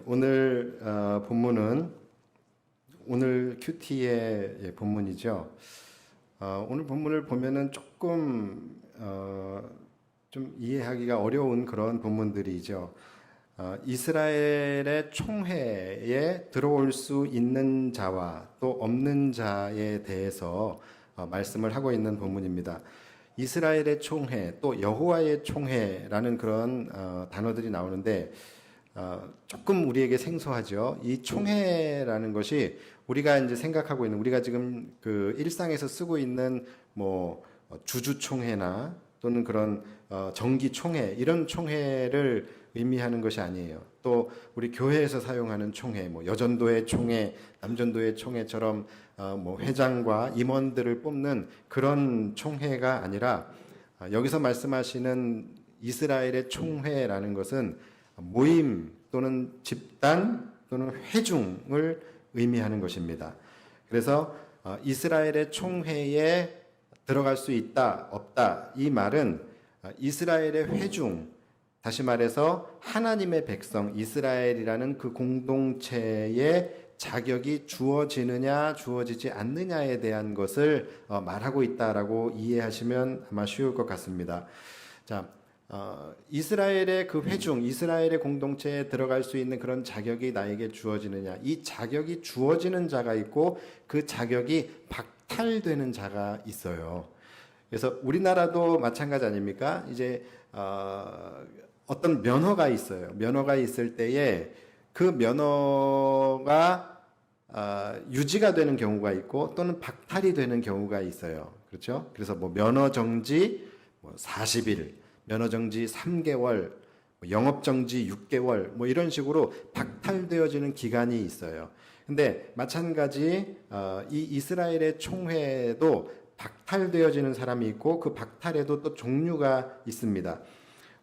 오늘 본문은 오늘 큐티의 본문이죠. 오늘 본문을 보면은 조금 좀 이해하기가 어려운 그런 본문들이죠. 이스라엘의 총회에 들어올 수 있는 자와 또 없는 자에 대해서 말씀을 하고 있는 본문입니다. 이스라엘의 총회 또 여호와의 총회라는 그런 단어들이 나오는데 조금 우리에게 생소하죠. 이 총회라는 것이 우리가 이제 생각하고 있는, 우리가 지금 그 일상에서 쓰고 있는 뭐 주주총회나 또는 그런 정기총회, 이런 총회를 의미하는 것이 아니에요. 또 우리 교회에서 사용하는 총회, 뭐 여전도의 총회, 남전도의 총회처럼 뭐 회장과 임원들을 뽑는 그런 총회가 아니라 여기서 말씀하시는 이스라엘의 총회라는 것은 모임 또는 집단 또는 회중을 의미하는 것입니다. 그래서 이스라엘의 총회에 들어갈 수 있다, 없다, 이 말은 이스라엘의 회중, 다시 말해서 하나님의 백성, 이스라엘이라는 그 공동체의 자격이 주어지느냐, 주어지지 않느냐에 대한 것을 말하고 있다라고 이해하시면 아마 쉬울 것 같습니다. 자, 이스라엘의 그 회중, 이스라엘의 공동체에 들어갈 수 있는 그런 자격이 나에게 주어지느냐, 이 자격이 주어지는 자가 있고 그 자격이 박탈되는 자가 있어요. 그래서 우리나라도 마찬가지 아닙니까? 이제 어떤 면허가 있어요. 면허가 있을 때에 그 면허가 유지가 되는 경우가 있고 또는 박탈이 되는 경우가 있어요. 그렇죠? 그래서 뭐 면허 정지 40일, 면허 정지 3개월, 영업 정지 6개월, 뭐 이런 식으로 박탈되어지는 기간이 있어요. 근데 마찬가지 이 이스라엘의 총회도 박탈되어지는 사람이 있고 그 박탈에도 또 종류가 있습니다.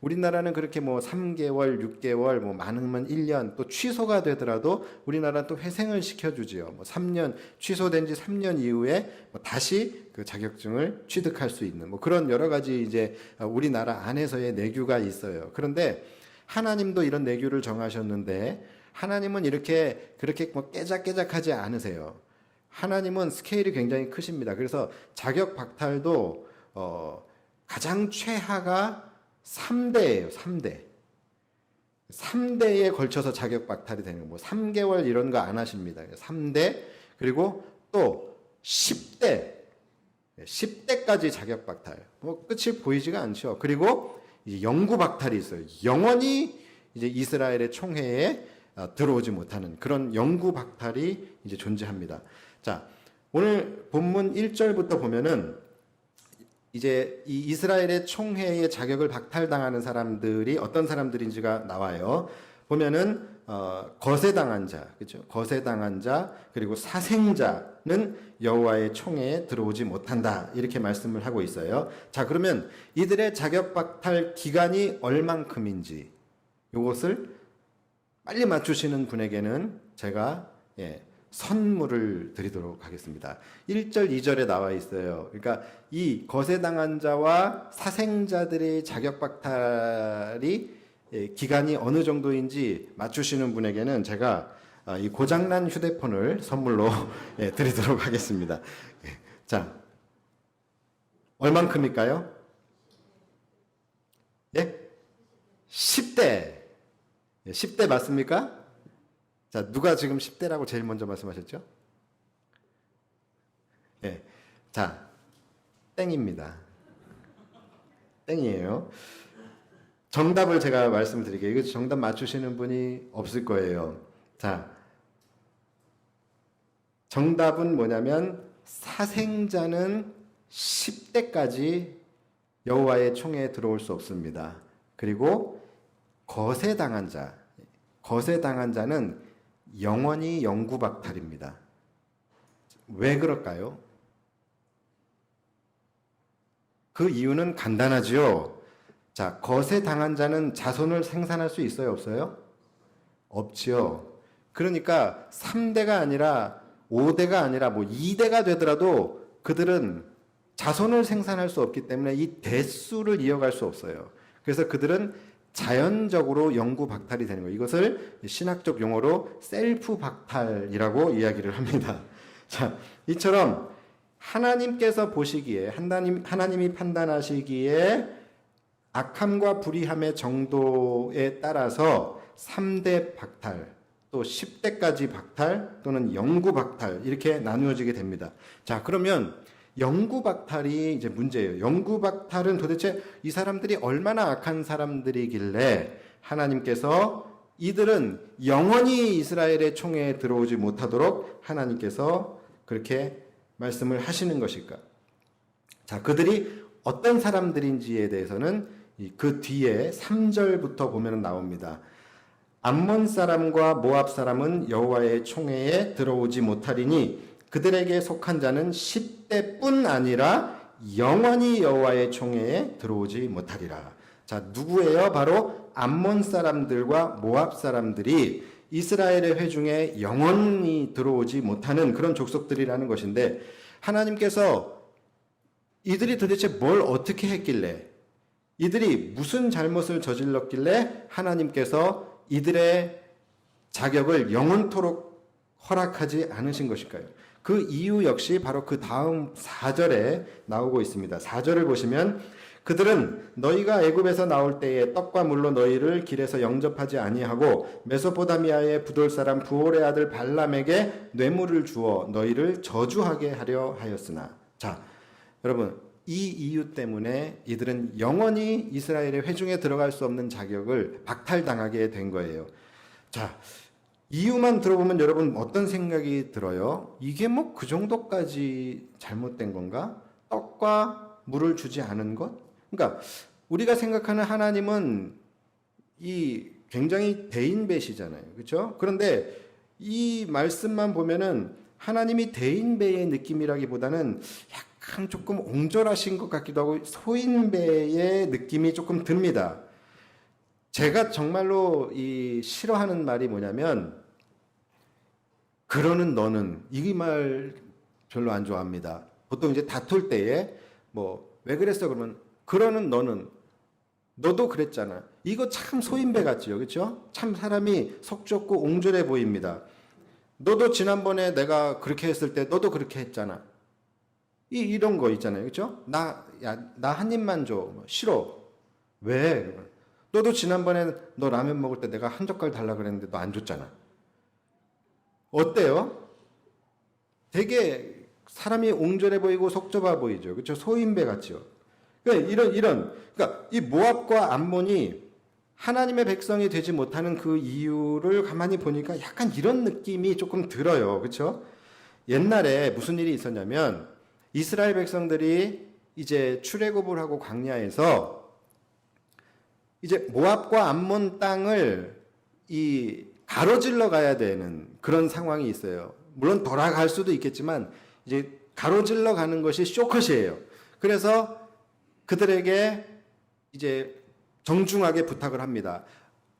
우리나라는 그렇게 뭐 3개월, 6개월, 뭐 많으면 1년, 또 취소가 되더라도 우리나라는 또 회생을 시켜주지요. 뭐 3년, 취소된 지 3년 이후에 뭐 다시 그 자격증을 취득할 수 있는 뭐 그런 여러 가지 이제 우리나라 안에서의 내규가 있어요. 그런데 하나님도 이런 내규를 정하셨는데 하나님은 그렇게 뭐 깨작깨작하지 않으세요. 하나님은 스케일이 굉장히 크십니다. 그래서 자격 박탈도 가장 최하가 3대예요. 3대. 3대에 걸쳐서 자격 박탈이 되는 거. 뭐 3개월 이런 거 안 하십니다. 3대. 그리고 또 10대. 10대까지 자격 박탈. 뭐 끝이 보이지가 않죠. 그리고 이제 영구 박탈이 있어요. 영원히 이제 이스라엘의 총회에 들어오지 못하는 그런 영구 박탈이 이제 존재합니다. 자, 오늘 본문 1절부터 보면은 이제 이 이스라엘의 총회의 자격을 박탈당하는 사람들이 어떤 사람들인지가 나와요. 보면은 거세당한 자, 그렇죠? 거세당한 자 그리고 사생자는 여호와의 총회에 들어오지 못한다 이렇게 말씀을 하고 있어요. 자, 그러면 이들의 자격 박탈 기간이 얼만큼인지 이것을 빨리 맞추시는 분에게는 제가 선물을 드리도록 하겠습니다. 1절, 2절에 나와 있어요. 그러니까 이 거세당한 자와 사생자들의 자격 박탈이 기간이 어느 정도인지 맞추시는 분에게는 제가 이 고장난 휴대폰을 선물로 드리도록 하겠습니다. 자, 얼만큼일까요? 예? 10대. 10대 맞습니까? 자, 누가 지금 10대라고 제일 먼저 말씀하셨죠? 예. 자, 땡입니다. 땡이에요. 정답을 제가 말씀드릴게요. 이거 정답 맞추시는 분이 없을 거예요. 자, 정답은 뭐냐면 사생자는 10대까지 여호와의 총회에 들어올 수 없습니다. 그리고 거세당한 자는 영원히 영구 박탈입니다. 왜 그럴까요? 그 이유는 간단하지요. 자, 거세당한 자는 자손을 생산할 수 있어요, 없어요? 없지요. 그러니까 3대가 아니라 5대가 아니라 뭐 2대가 되더라도 그들은 자손을 생산할 수 없기 때문에 이 대수를 이어갈 수 없어요. 그래서 그들은 자연적으로 영구 박탈이 되는 거예요. 이것을 신학적 용어로 셀프 박탈이라고 이야기를 합니다. 자, 이처럼 하나님께서 보시기에 하나님이 판단하시기에 악함과 불의함의 정도에 따라서 3대 박탈, 또 10대까지 박탈 또는 영구 박탈 이렇게 나누어지게 됩니다. 자, 그러면 영구 박탈이 이제 문제예요. 영구 박탈은 도대체 이 사람들이 얼마나 악한 사람들이길래 하나님께서 이들은 영원히 이스라엘의 총회에 들어오지 못하도록 하나님께서 그렇게 말씀을 하시는 것일까? 자, 그들이 어떤 사람들인지에 대해서는 그 뒤에 3절부터 보면 나옵니다. 암몬 사람과 모압 사람은 여호와의 총회에 들어오지 못하리니 그들에게 속한 자는 10대뿐 아니라 영원히 여호와의 총회에 들어오지 못하리라. 자, 누구예요? 바로 암몬 사람들과 모압 사람들이 이스라엘의 회중에 영원히 들어오지 못하는 그런 족속들이라는 것인데, 하나님께서 이들이 도대체 뭘 어떻게 했길래, 이들이 무슨 잘못을 저질렀길래 하나님께서 이들의 자격을 영원토록 허락하지 않으신 것일까요? 그 이유 역시 바로 그 다음 4절에 나오고 있습니다. 4절을 보시면 그들은 너희가 애굽에서 나올 때에 떡과 물로 너희를 길에서 영접하지 아니하고 메소포다미아의 부돌 사람 부올의 아들 발람에게 뇌물을 주어 너희를 저주하게 하려 하였으나. 자, 여러분, 이 이유 때문에 이들은 영원히 이스라엘의 회중에 들어갈 수 없는 자격을 박탈당하게 된 거예요. 자, 이유만 들어보면 여러분 어떤 생각이 들어요? 이게 뭐 그 정도까지 잘못된 건가? 떡과 물을 주지 않은 것? 그러니까 우리가 생각하는 하나님은 이 굉장히 대인배시잖아요. 그렇죠? 그런데 이 말씀만 보면은 하나님이 대인배의 느낌이라기보다는 약간 조금 옹졸하신 것 같기도 하고 소인배의 느낌이 조금 듭니다. 제가 정말로 이 싫어하는 말이 뭐냐면, 그러는 너는, 이 말 별로 안 좋아합니다. 보통 이제 다툴 때에 뭐 왜 그랬어 그러면 그러는 너는, 너도 그랬잖아. 이거 참 소인배 같지요, 그렇죠? 참 사람이 속 좁고 옹졸해 보입니다. 너도 지난번에 내가 그렇게 했을 때 너도 그렇게 했잖아. 이런 거 있잖아요, 그렇죠? 나 한 입만 줘. 싫어. 왜? 너도 지난번에 너 라면 먹을 때 내가 한 젓갈 달라 그랬는데 너 안 줬잖아. 어때요? 되게 사람이 옹졸해 보이고 속 좁아 보이죠. 그렇죠? 소인배 같죠. 그러니까 그러니까 이 모압과 암몬이 하나님의 백성이 되지 못하는 그 이유를 가만히 보니까 약간 이런 느낌이 조금 들어요. 그렇죠? 옛날에 무슨 일이 있었냐면, 이스라엘 백성들이 이제 출애굽을 하고 광야에서 이제 모압과 암몬 땅을 이 가로질러 가야 되는 그런 상황이 있어요. 물론 돌아갈 수도 있겠지만 이제 가로질러 가는 것이 쇼컷이에요. 그래서 그들에게 이제 정중하게 부탁을 합니다.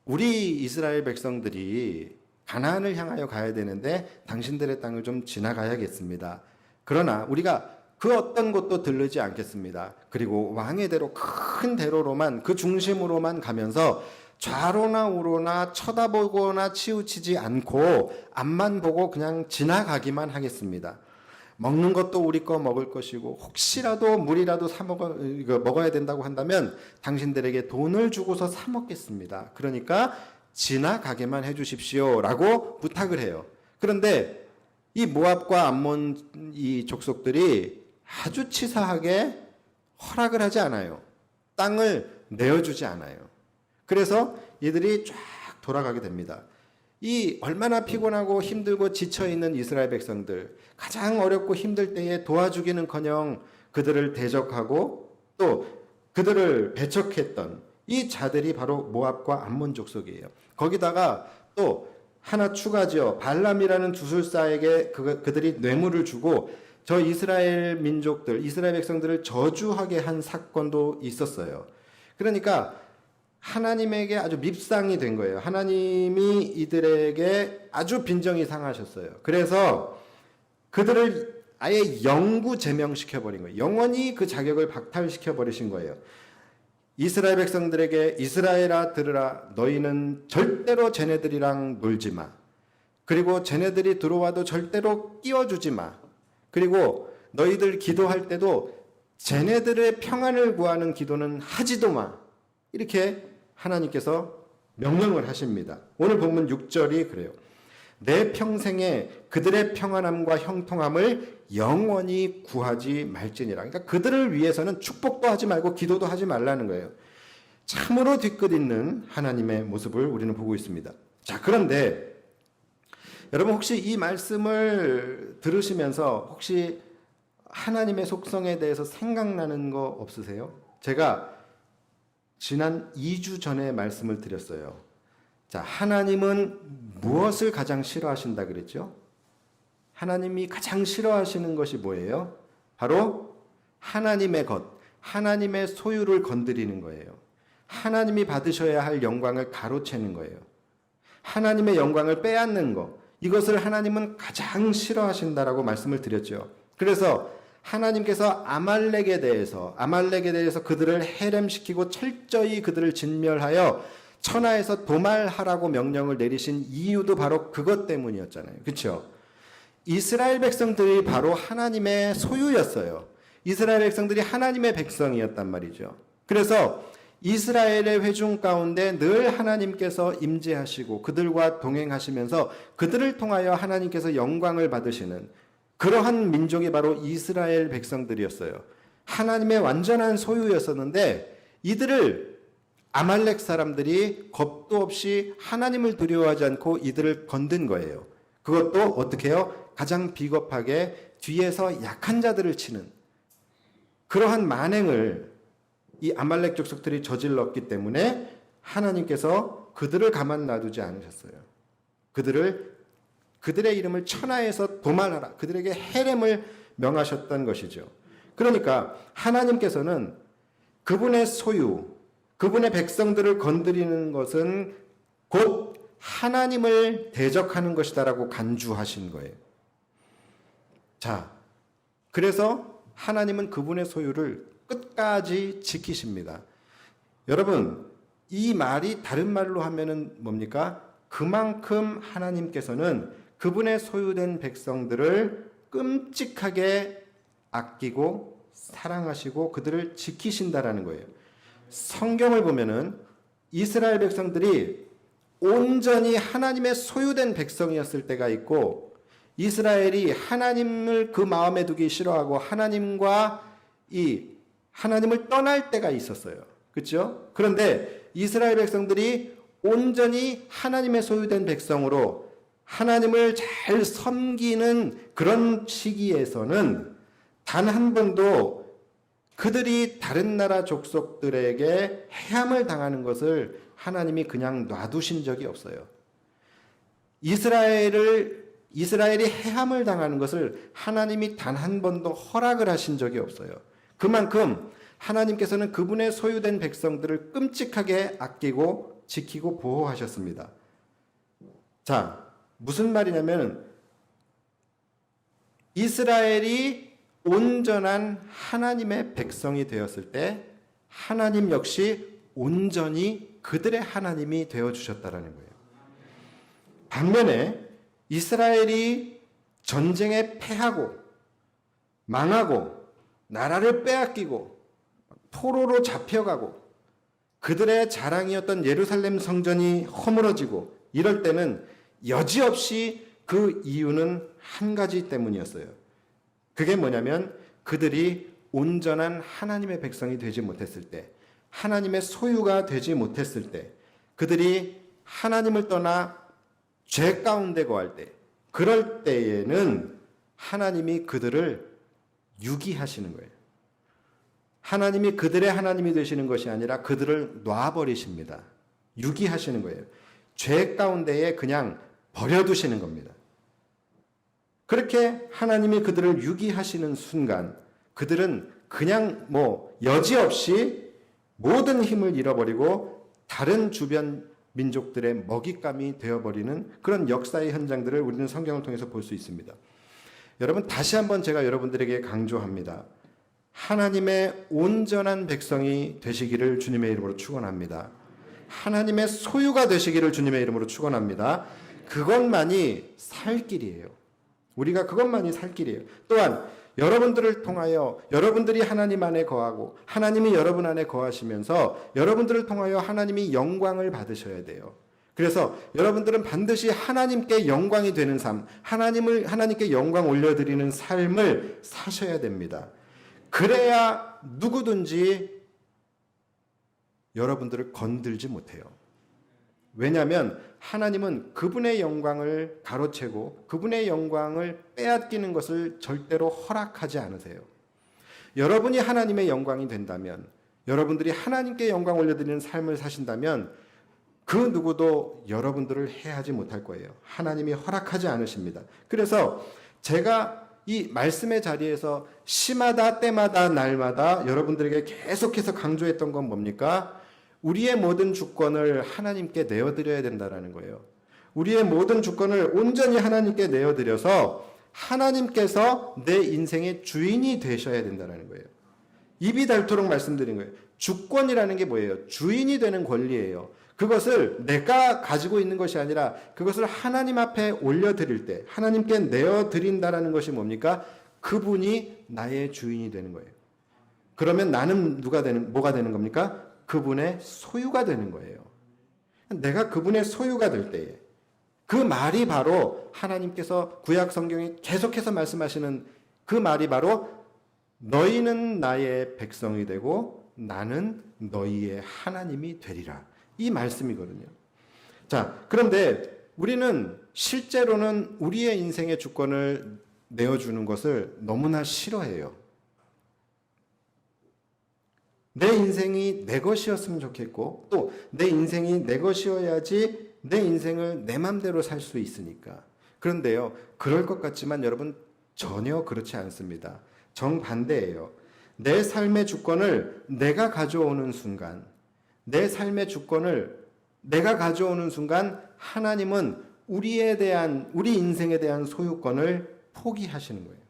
우리 이스라엘 백성들이 가나안을 향하여 가야 되는데 당신들의 땅을 좀 지나가야겠습니다. 그러나 우리가 그 어떤 곳도 들르지 않겠습니다. 그리고 왕의 대로, 큰 대로로만, 그 중심으로만 가면서 좌로나 우로나 쳐다보거나 치우치지 않고 앞만 보고 그냥 지나가기만 하겠습니다. 먹는 것도 우리 거 먹을 것이고 혹시라도 물이라도 먹어야 된다고 한다면 당신들에게 돈을 주고서 사 먹겠습니다. 그러니까 지나가게만 해주십시오 라고 부탁을 해요. 그런데 이 모압과 암몬 이 족속들이 아주 치사하게 허락을 하지 않아요. 땅을 내어주지 않아요. 그래서 이들이 쫙 돌아가게 됩니다. 이 얼마나 피곤하고 힘들고 지쳐있는 이스라엘 백성들, 가장 어렵고 힘들 때에 도와주기는커녕 그들을 대적하고 또 그들을 배척했던 이 자들이 바로 모압과 암몬 족속이에요. 거기다가 또 하나 추가죠. 발람이라는 주술사에게 그들이 뇌물을 주고 저 이스라엘 민족들, 이스라엘 백성들을 저주하게 한 사건도 있었어요. 그러니까 하나님에게 아주 밉상이 된 거예요. 하나님이 이들에게 아주 빈정이 상하셨어요. 그래서 그들을 아예 영구 제명시켜버린 거예요. 영원히 그 자격을 박탈시켜버리신 거예요. 이스라엘 백성들에게 이스라엘아 들으라 너희는 절대로 쟤네들이랑 놀지 마. 그리고 쟤네들이 들어와도 절대로 끼워주지 마. 그리고 너희들 기도할 때도 쟤네들의 평안을 구하는 기도는 하지도 마. 이렇게 하나님께서 명령을 하십니다. 오늘 본문 6절이 그래요. 내 평생에 그들의 평안함과 형통함을 영원히 구하지 말지니라. 그러니까 그들을 위해서는 축복도 하지 말고 기도도 하지 말라는 거예요. 참으로 뒤끝 있는 하나님의 모습을 우리는 보고 있습니다. 자, 그런데 여러분 혹시 이 말씀을 들으시면서 혹시 하나님의 속성에 대해서 생각나는 거 없으세요? 제가 지난 2주 전에 말씀을 드렸어요. 자, 하나님은 무엇을 가장 싫어하신다 그랬죠? 하나님이 가장 싫어하시는 것이 뭐예요? 바로 하나님의 것, 하나님의 소유를 건드리는 거예요. 하나님이 받으셔야 할 영광을 가로채는 거예요. 하나님의 영광을 빼앗는 것, 이것을 하나님은 가장 싫어하신다라고 말씀을 드렸죠. 그래서 하나님께서 아말렉에 대해서 그들을 해렘시키고 철저히 그들을 진멸하여 천하에서 도말하라고 명령을 내리신 이유도 바로 그것 때문이었잖아요. 그렇죠? 이스라엘 백성들이 바로 하나님의 소유였어요. 이스라엘 백성들이 하나님의 백성이었단 말이죠. 그래서 이스라엘의 회중 가운데 늘 하나님께서 임재하시고 그들과 동행하시면서 그들을 통하여 하나님께서 영광을 받으시는 그러한 민족이 바로 이스라엘 백성들이었어요. 하나님의 완전한 소유였었는데 이들을 아말렉 사람들이 겁도 없이 하나님을 두려워하지 않고 이들을 건든 거예요. 그것도 어떻게 해요? 가장 비겁하게 뒤에서 약한 자들을 치는 그러한 만행을 이 아말렉 족속들이 저질렀기 때문에 하나님께서 그들을 가만 놔두지 않으셨어요. 그들의 이름을 천하에서 도말하라. 그들에게 해렘을 명하셨던 것이죠. 그러니까 하나님께서는 그분의 소유, 그분의 백성들을 건드리는 것은 곧 하나님을 대적하는 것이다라고 간주하신 거예요. 자, 그래서 하나님은 그분의 소유를 끝까지 지키십니다. 여러분, 이 말이 다른 말로 하면은 뭡니까? 그만큼 하나님께서는 그분의 소유된 백성들을 끔찍하게 아끼고 사랑하시고 그들을 지키신다라는 거예요. 성경을 보면은 이스라엘 백성들이 온전히 하나님의 소유된 백성이었을 때가 있고 이스라엘이 하나님을 그 마음에 두기 싫어하고 하나님을 떠날 때가 있었어요. 그렇죠? 그런데 이스라엘 백성들이 온전히 하나님의 소유된 백성으로 하나님을 잘 섬기는 그런 시기에서는 단 한 번도 그들이 다른 나라 족속들에게 해함을 당하는 것을 하나님이 그냥 놔두신 적이 없어요. 이스라엘이 해함을 당하는 것을 하나님이 단 한 번도 허락을 하신 적이 없어요. 그만큼 하나님께서는 그분의 소유된 백성들을 끔찍하게 아끼고 지키고 보호하셨습니다. 자, 무슨 말이냐면 이스라엘이 온전한 하나님의 백성이 되었을 때 하나님 역시 온전히 그들의 하나님이 되어주셨다라는 거예요. 반면에 이스라엘이 전쟁에 패하고 망하고 나라를 빼앗기고 포로로 잡혀가고 그들의 자랑이었던 예루살렘 성전이 허물어지고 이럴 때는 여지없이 그 이유는 한 가지 때문이었어요. 그게 뭐냐면 그들이 온전한 하나님의 백성이 되지 못했을 때, 하나님의 소유가 되지 못했을 때, 그들이 하나님을 떠나 죄 가운데 거할 때, 그럴 때에는 하나님이 그들을 유기하시는 거예요. 하나님이 그들의 하나님이 되시는 것이 아니라 그들을 놔버리십니다. 유기하시는 거예요. 죄 가운데에 그냥 버려두시는 겁니다. 그렇게 하나님이 그들을 유기하시는 순간 그들은 그냥 여지없이 모든 힘을 잃어버리고 다른 주변 민족들의 먹잇감이 되어버리는 그런 역사의 현장들을 우리는 성경을 통해서 볼 수 있습니다. 여러분, 다시 한번 제가 여러분들에게 강조합니다. 하나님의 온전한 백성이 되시기를 주님의 이름으로 축원합니다. 하나님의 소유가 되시기를 주님의 이름으로 축원합니다. 그것만이 살 길이에요. 우리가 그것만이 살 길이에요. 또한 여러분들을 통하여 여러분들이 하나님 안에 거하고 하나님이 여러분 안에 거하시면서 여러분들을 통하여 하나님이 영광을 받으셔야 돼요. 그래서 여러분들은 반드시 하나님께 영광이 되는 삶, 하나님께 영광 올려드리는 삶을 사셔야 됩니다. 그래야 누구든지 여러분들을 건들지 못해요. 왜냐하면 하나님은 그분의 영광을 가로채고 그분의 영광을 빼앗기는 것을 절대로 허락하지 않으세요. 여러분이 하나님의 영광이 된다면, 여러분들이 하나님께 영광 올려드리는 삶을 사신다면 그 누구도 여러분들을 해하지 못할 거예요. 하나님이 허락하지 않으십니다. 그래서 제가 이 말씀의 자리에서 시마다 때마다 날마다 여러분들에게 계속해서 강조했던 건 뭡니까? 우리의 모든 주권을 하나님께 내어드려야 된다는 거예요. 우리의 모든 주권을 온전히 하나님께 내어드려서 하나님께서 내 인생의 주인이 되셔야 된다는 거예요. 입이 닳도록 말씀드린 거예요. 주권이라는 게 뭐예요? 주인이 되는 권리예요. 그것을 내가 가지고 있는 것이 아니라 그것을 하나님 앞에 올려드릴 때 하나님께 내어드린다라는 것이 뭡니까? 그분이 나의 주인이 되는 거예요. 그러면 나는 뭐가 되는 겁니까? 그분의 소유가 되는 거예요. 내가 그분의 소유가 될 때에 그 말이 바로 하나님께서 구약 성경에 계속해서 말씀하시는 그 말이 바로 너희는 나의 백성이 되고 나는 너희의 하나님이 되리라. 이 말씀이거든요. 자, 그런데 우리는 실제로는 우리의 인생의 주권을 내어주는 것을 너무나 싫어해요. 내 인생이 내 것이었으면 좋겠고 또 내 인생이 내 것이어야지 내 인생을 내 맘대로 살 수 있으니까. 그런데요, 그럴 것 같지만 여러분 전혀 그렇지 않습니다. 정반대예요. 내 삶의 주권을 내가 가져오는 순간, 내 삶의 주권을 내가 가져오는 순간 하나님은 우리 인생에 대한 소유권을 포기하시는 거예요.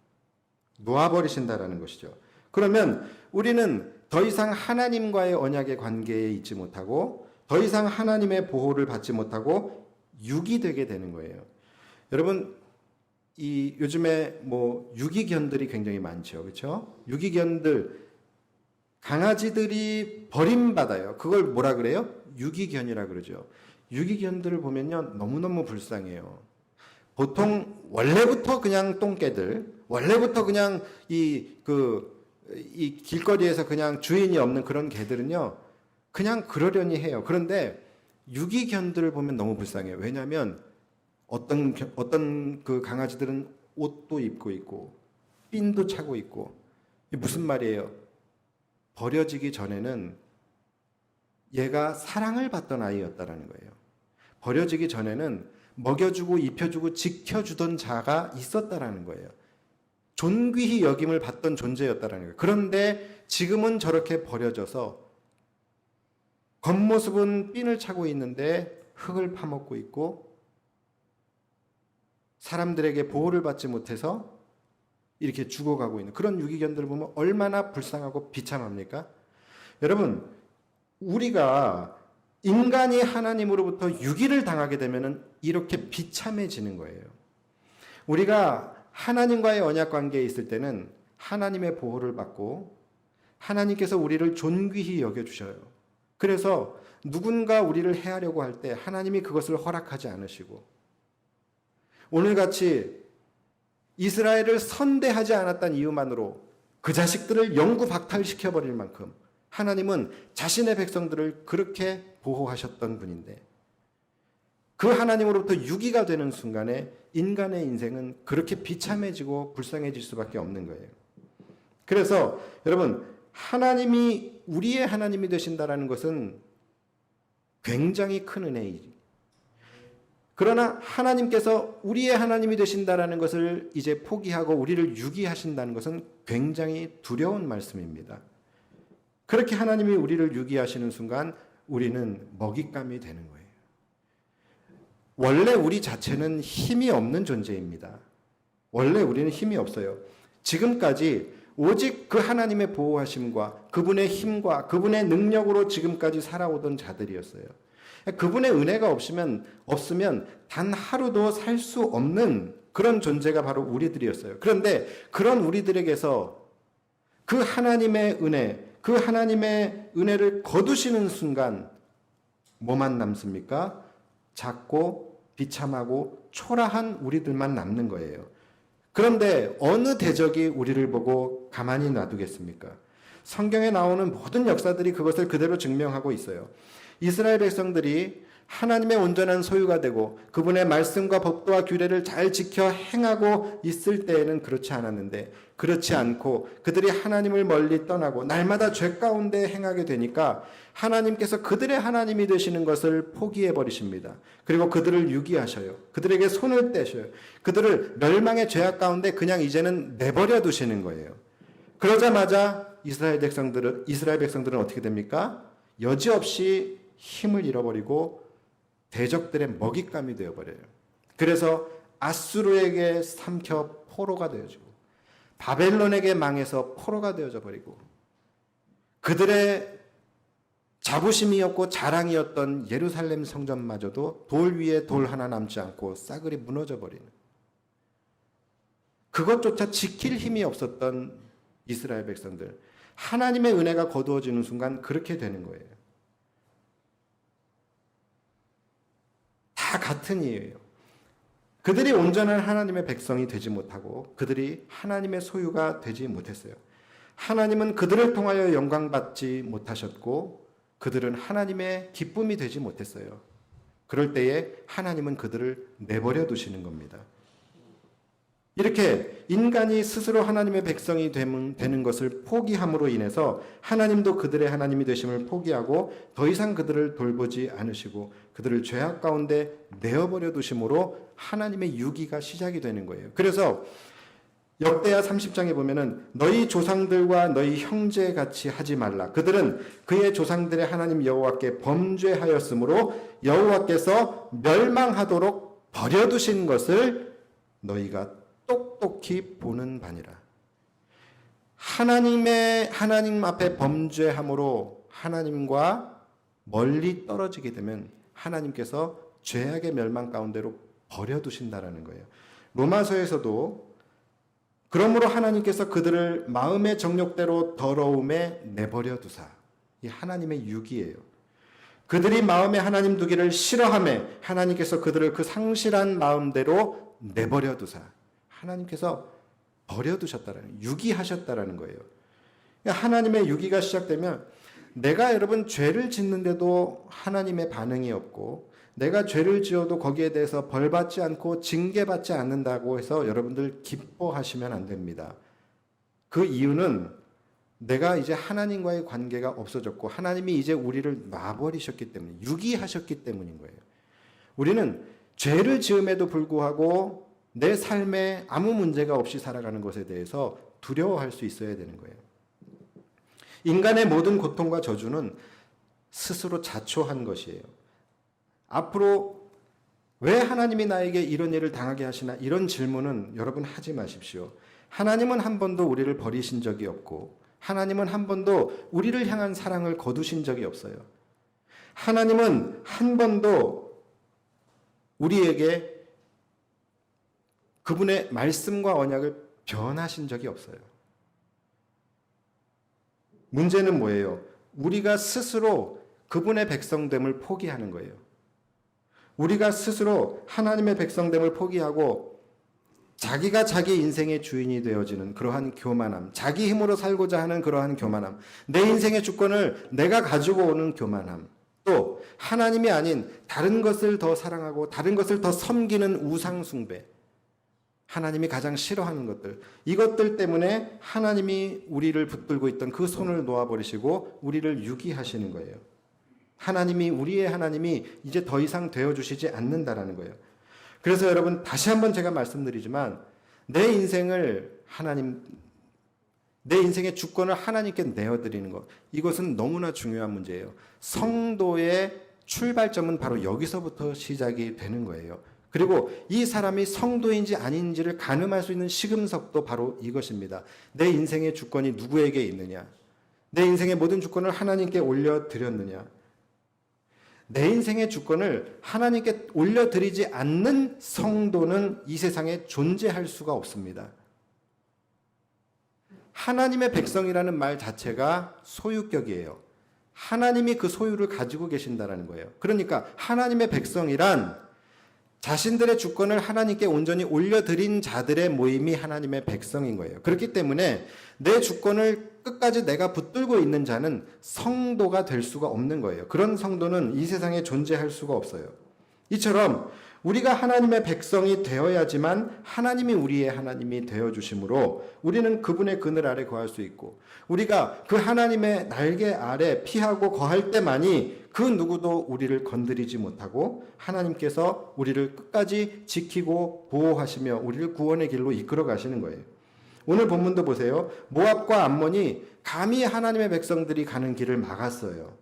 놓아버리신다라는 것이죠. 그러면 우리는 더 이상 하나님과의 언약의 관계에 있지 못하고 더 이상 하나님의 보호를 받지 못하고 육이 되게 되는 거예요. 여러분, 요즘에 유기견들이 굉장히 많죠. 그렇죠? 유기견들, 강아지들이 버림받아요. 그걸 뭐라 그래요? 유기견이라 그러죠. 유기견들을 보면요, 너무너무 불쌍해요. 보통 원래부터 그냥 똥개들, 원래부터 그냥 이 길거리에서 그냥 주인이 없는 그런 개들은요, 그냥 그러려니 해요. 그런데 유기견들을 보면 너무 불쌍해요. 왜냐하면 어떤 그 강아지들은 옷도 입고 있고 핀도 차고 있고. 이게 무슨 말이에요? 버려지기 전에는 얘가 사랑을 받던 아이였다라는 거예요. 버려지기 전에는 먹여주고 입혀주고 지켜주던 자가 있었다라는 거예요. 존귀히 여김을 받던 존재였다라는 거예요. 그런데 지금은 저렇게 버려져서 겉모습은 핀을 차고 있는데 흙을 파먹고 있고 사람들에게 보호를 받지 못해서 이렇게 죽어가고 있는 그런 유기견들을 보면 얼마나 불쌍하고 비참합니까? 여러분, 우리가 인간이 하나님으로부터 유기를 당하게 되면 이렇게 비참해지는 거예요. 우리가 하나님과의 언약 관계에 있을 때는 하나님의 보호를 받고 하나님께서 우리를 존귀히 여겨주셔요. 그래서 누군가 우리를 해하려고 할 때 하나님이 그것을 허락하지 않으시고 오늘같이 이스라엘을 선대하지 않았다는 이유만으로 그 자식들을 영구 박탈시켜버릴 만큼 하나님은 자신의 백성들을 그렇게 보호하셨던 분인데 그 하나님으로부터 유기가 되는 순간에 인간의 인생은 그렇게 비참해지고 불쌍해질 수밖에 없는 거예요. 그래서 여러분, 하나님이 우리의 하나님이 되신다라는 것은 굉장히 큰 은혜이죠. 그러나 하나님께서 우리의 하나님이 되신다라는 것을 이제 포기하고 우리를 유기하신다는 것은 굉장히 두려운 말씀입니다. 그렇게 하나님이 우리를 유기하시는 순간 우리는 먹잇감이 되는 거예요. 원래 우리 자체는 힘이 없는 존재입니다. 원래 우리는 힘이 없어요. 지금까지 오직 그 하나님의 보호하심과 그분의 힘과 그분의 능력으로 지금까지 살아오던 자들이었어요. 그분의 은혜가 없으면 단 하루도 살 수 없는 그런 존재가 바로 우리들이었어요. 그런데 그런 우리들에게서 그 하나님의 은혜를 거두시는 순간 뭐만 남습니까? 작고 비참하고 초라한 우리들만 남는 거예요. 그런데 어느 대적이 우리를 보고 가만히 놔두겠습니까? 성경에 나오는 모든 역사들이 그것을 그대로 증명하고 있어요. 이스라엘 백성들이 하나님의 온전한 소유가 되고 그분의 말씀과 법도와 규례를 잘 지켜 행하고 있을 때에는 그렇지 않았는데, 그렇지 않고 그들이 하나님을 멀리 떠나고 날마다 죄 가운데 행하게 되니까 하나님께서 그들의 하나님이 되시는 것을 포기해 버리십니다. 그리고 그들을 유기하셔요. 그들에게 손을 떼셔요. 그들을 멸망의 죄악 가운데 그냥 이제는 내버려 두시는 거예요. 그러자마자 이스라엘 백성들은 어떻게 됩니까? 여지없이 힘을 잃어버리고 대적들의 먹잇감이 되어버려요. 그래서 아수르에게 삼켜 포로가 되어지고 바벨론에게 망해서 포로가 되어져 버리고 그들의 자부심이었고 자랑이었던 예루살렘 성전마저도 돌 위에 돌 하나 남지 않고 싸그리 무너져 버리는, 그것조차 지킬 힘이 없었던 이스라엘 백성들, 하나님의 은혜가 거두어지는 순간 그렇게 되는 거예요. 다 같은 이유예요. 그들이 온전한 하나님의 백성이 되지 못하고 그들이 하나님의 소유가 되지 못했어요. 하나님은 그들을 통하여 영광받지 못하셨고 그들은 하나님의 기쁨이 되지 못했어요. 그럴 때에 하나님은 그들을 내버려 두시는 겁니다. 이렇게 인간이 스스로 하나님의 백성이 되는 것을 포기함으로 인해서 하나님도 그들의 하나님이 되심을 포기하고 더 이상 그들을 돌보지 않으시고 그들을 죄악 가운데 내어버려 두심으로 하나님의 유기가 시작이 되는 거예요. 그래서 역대하 30장에 보면은 너희 조상들과 너희 형제 같이 하지 말라. 그들은 그의 조상들의 하나님 여호와께 범죄하였으므로 여호와께서 멸망하도록 버려두신 것을 너희가 똑똑히 보는 바니라. 하나님 앞에 범죄함으로 하나님과 멀리 떨어지게 되면 하나님께서 죄악의 멸망 가운데로 버려두신다라는 거예요. 로마서에서도 그러므로 하나님께서 그들을 마음의 정욕대로 더러움에 내버려 두사. 이 하나님의 유기예요. 그들이 마음에 하나님 두기를 싫어하며 하나님께서 그들을 그 상실한 마음대로 내버려 두사. 하나님께서 버려두셨다라는, 유기하셨다라는 거예요. 하나님의 유기가 시작되면 내가 여러분 죄를 짓는데도 하나님의 반응이 없고 내가 죄를 지어도 거기에 대해서 벌받지 않고 징계받지 않는다고 해서 여러분들 기뻐하시면 안 됩니다. 그 이유는 내가 이제 하나님과의 관계가 없어졌고 하나님이 이제 우리를 놔버리셨기 때문에, 유기하셨기 때문인 거예요. 우리는 죄를 지음에도 불구하고 내 삶에 아무 문제가 없이 살아가는 것에 대해서 두려워할 수 있어야 되는 거예요. 인간의 모든 고통과 저주는 스스로 자초한 것이에요. 앞으로 왜 하나님이 나에게 이런 일을 당하게 하시나, 이런 질문은 여러분 하지 마십시오. 하나님은 한 번도 우리를 버리신 적이 없고 하나님은 한 번도 우리를 향한 사랑을 거두신 적이 없어요. 하나님은 한 번도 우리에게 그분의 말씀과 언약을 변하신 적이 없어요. 문제는 뭐예요? 우리가 스스로 그분의 백성됨을 포기하는 거예요. 우리가 스스로 하나님의 백성됨을 포기하고 자기가 자기 인생의 주인이 되어지는 그러한 교만함, 자기 힘으로 살고자 하는 그러한 교만함, 내 인생의 주권을 내가 가지고 오는 교만함, 또 하나님이 아닌 다른 것을 더 사랑하고 다른 것을 더 섬기는 우상 숭배, 하나님이 가장 싫어하는 것들, 이것들 때문에 하나님이 우리를 붙들고 있던 그 손을 놓아버리시고 우리를 유기하시는 거예요. 우리의 하나님이 이제 더 이상 되어주시지 않는다라는 거예요. 그래서 여러분, 다시 한번 제가 말씀드리지만 내 인생의 주권을 하나님께 내어드리는 것, 이것은 너무나 중요한 문제예요. 성도의 출발점은 바로 여기서부터 시작이 되는 거예요. 그리고 이 사람이 성도인지 아닌지를 가늠할 수 있는 시금석도 바로 이것입니다. 내 인생의 주권이 누구에게 있느냐? 내 인생의 모든 주권을 하나님께 올려드렸느냐? 내 인생의 주권을 하나님께 올려드리지 않는 성도는 이 세상에 존재할 수가 없습니다. 하나님의 백성이라는 말 자체가 소유격이에요. 하나님이 그 소유를 가지고 계신다는 거예요. 그러니까 하나님의 백성이란 자신들의 주권을 하나님께 온전히 올려드린 자들의 모임이 하나님의 백성인 거예요. 그렇기 때문에 내 주권을 끝까지 내가 붙들고 있는 자는 성도가 될 수가 없는 거예요. 그런 성도는 이 세상에 존재할 수가 없어요. 이처럼 우리가 하나님의 백성이 되어야지만 하나님이 우리의 하나님이 되어주심으로 우리는 그분의 그늘 아래 거할 수 있고, 우리가 그 하나님의 날개 아래 피하고 거할 때만이 그 누구도 우리를 건드리지 못하고 하나님께서 우리를 끝까지 지키고 보호하시며 우리를 구원의 길로 이끌어 가시는 거예요. 오늘 본문도 보세요. 모압과 암몬이 감히 하나님의 백성들이 가는 길을 막았어요.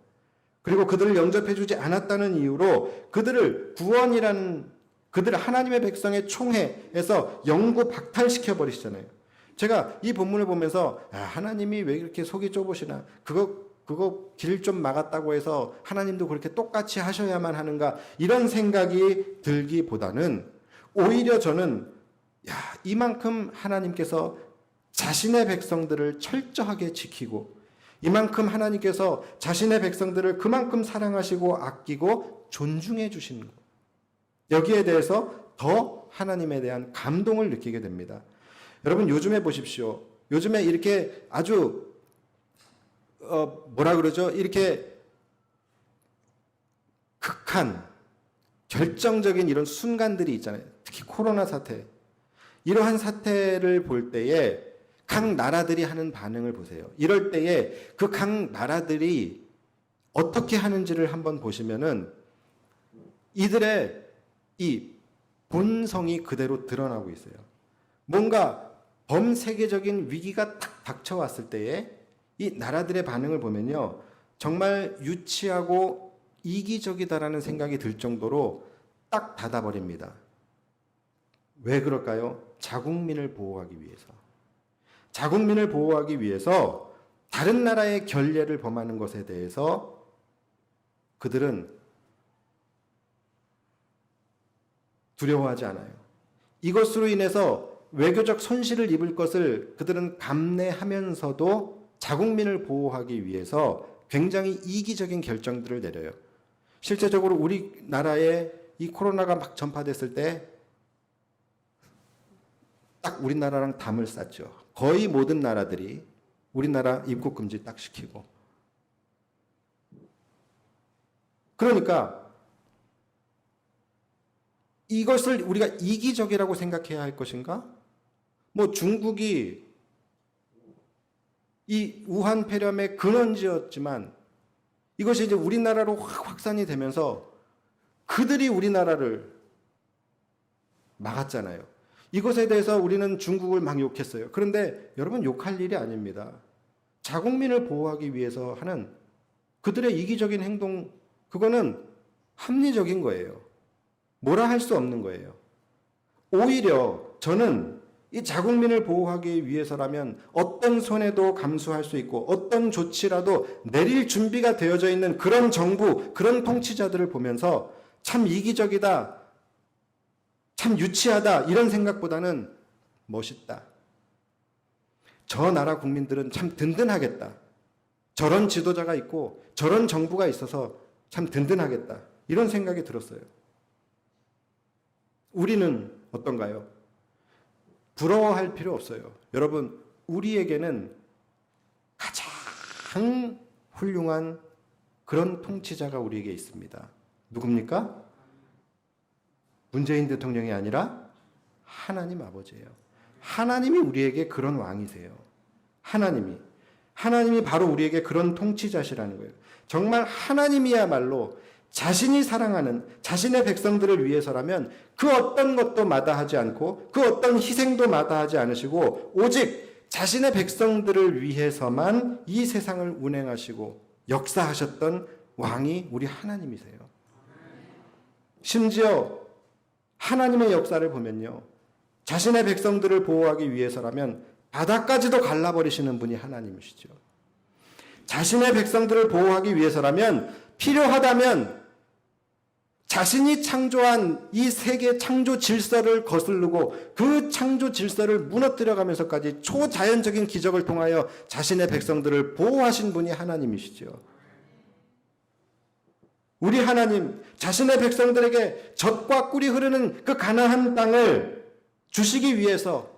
그리고 그들을 영접해 주지 않았다는 이유로 그들을 그들을 하나님의 백성의 총회에서 영구 박탈시켜 버리시잖아요. 제가 이 본문을 보면서 하나님이 왜 이렇게 속이 좁으시나? 그거 길 좀 막았다고 해서 하나님도 그렇게 똑같이 하셔야만 하는가? 이런 생각이 들기보다는 오히려 저는 이만큼 하나님께서 자신의 백성들을 철저하게 지키고 이만큼 하나님께서 자신의 백성들을 그만큼 사랑하시고 아끼고 존중해 주시는 것, 여기에 대해서 더 하나님에 대한 감동을 느끼게 됩니다. 여러분 요즘에 보십시오. 요즘에 이렇게 아주 이렇게 극한 결정적인 이런 순간들이 있잖아요. 특히 코로나 사태, 이러한 사태를 볼 때에 각 나라들이 하는 반응을 보세요. 이럴 때에 그 각 나라들이 어떻게 하는지를 한번 보시면은 이들의 이 본성이 그대로 드러나고 있어요. 뭔가 범세계적인 위기가 딱 닥쳐왔을 때에 이 나라들의 반응을 보면요, 정말 유치하고 이기적이다라는 생각이 들 정도로 딱 닫아버립니다. 왜 그럴까요? 자국민을 보호하기 위해서. 자국민을 보호하기 위해서 다른 나라의 결례를 범하는 것에 대해서 그들은 두려워하지 않아요. 이것으로 인해서 외교적 손실을 입을 것을 그들은 감내하면서도 자국민을 보호하기 위해서 굉장히 이기적인 결정들을 내려요. 실제적으로 우리나라에 이 코로나가 막 전파됐을 때 딱 우리나라랑 담을 쌌죠. 거의 모든 나라들이 우리나라 입국 금지 딱 시키고. 그러니까 이것을 우리가 이기적이라고 생각해야 할 것인가? 뭐 중국이 이 우한 폐렴의 근원지였지만 이것이 이제 우리나라로 확산이 되면서 그들이 우리나라를 막았잖아요. 이것에 대해서 우리는 중국을 막 욕했어요. 그런데 여러분, 욕할 일이 아닙니다. 자국민을 보호하기 위해서 하는 그들의 이기적인 행동, 그거는 합리적인 거예요. 뭐라 할 수 없는 거예요. 오히려 저는 이 자국민을 보호하기 위해서라면 어떤 손해도 감수할 수 있고 어떤 조치라도 내릴 준비가 되어져 있는 그런 정부, 그런 통치자들을 보면서 참 이기적이다, 참 유치하다, 이런 생각보다는 멋있다. 저 나라 국민들은 참 든든하겠다. 저런 지도자가 있고 저런 정부가 있어서 참 든든하겠다. 이런 생각이 들었어요. 우리는 어떤가요? 부러워할 필요 없어요. 여러분, 우리에게는 가장 훌륭한 그런 통치자가 우리에게 있습니다. 누굽니까? 문재인 대통령이 아니라 하나님 아버지예요. 하나님이 우리에게 그런 왕이세요. 하나님이 바로 우리에게 그런 통치자시라는 거예요. 정말 하나님이야말로 자신이 사랑하는 자신의 백성들을 위해서라면 그 어떤 것도 마다하지 않고 그 어떤 희생도 마다하지 않으시고 오직 자신의 백성들을 위해서만 이 세상을 운행하시고 역사하셨던 왕이 우리 하나님이세요. 심지어 하나님의 역사를 보면요, 자신의 백성들을 보호하기 위해서라면 바다까지도 갈라버리시는 분이 하나님이시죠. 자신의 백성들을 보호하기 위해서라면 필요하다면 자신이 창조한 이 세계 창조 질서를 거스르고 그 창조 질서를 무너뜨려가면서까지 초자연적인 기적을 통하여 자신의 백성들을 보호하신 분이 하나님이시죠. 우리 하나님, 자신의 백성들에게 젖과 꿀이 흐르는 그 가나안 땅을 주시기 위해서,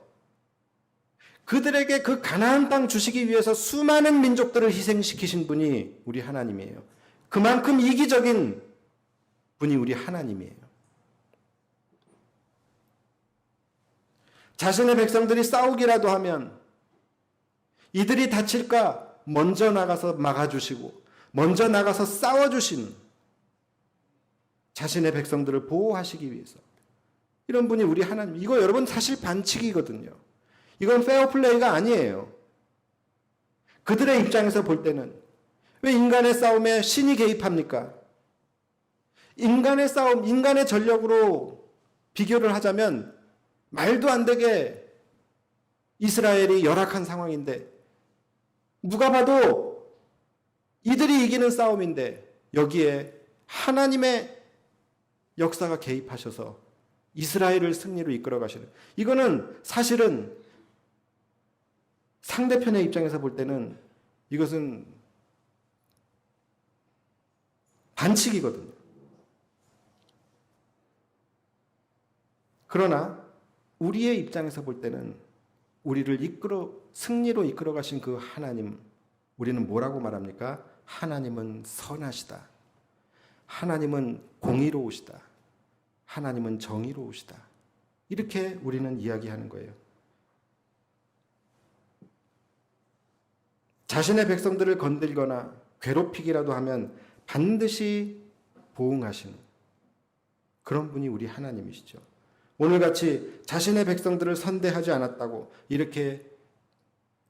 그들에게 그 가나안 땅 주시기 위해서 수많은 민족들을 희생시키신 분이 우리 하나님이에요. 그만큼 이기적인 분이 우리 하나님이에요. 자신의 백성들이 싸우기라도 하면 이들이 다칠까 먼저 나가서 막아주시고 먼저 나가서 싸워주신, 자신의 백성들을 보호하시기 위해서, 이런 분이 우리 하나님. 이거 여러분 사실 반칙이거든요. 이건 페어플레이가 아니에요. 그들의 입장에서 볼 때는 왜 인간의 싸움에 신이 개입합니까? 인간의 싸움, 인간의 전력으로 비교를 하자면 말도 안 되게 이스라엘이 열악한 상황인데, 누가 봐도 이들이 이기는 싸움인데 여기에 하나님의 역사가 개입하셔서 이스라엘을 승리로 이끌어 가시는, 이거는 사실은 상대편의 입장에서 볼 때는 이것은 반칙이거든요. 그러나 우리의 입장에서 볼 때는 우리를 승리로 이끌어 가신 그 하나님, 우리는 뭐라고 말합니까? 하나님은 선하시다. 하나님은 공의로우시다. 하나님은 정의로우시다. 이렇게 우리는 이야기하는 거예요. 자신의 백성들을 건들거나 괴롭히기라도 하면 반드시 보응하시는 그런 분이 우리 하나님이시죠. 오늘같이 자신의 백성들을 선대하지 않았다고 이렇게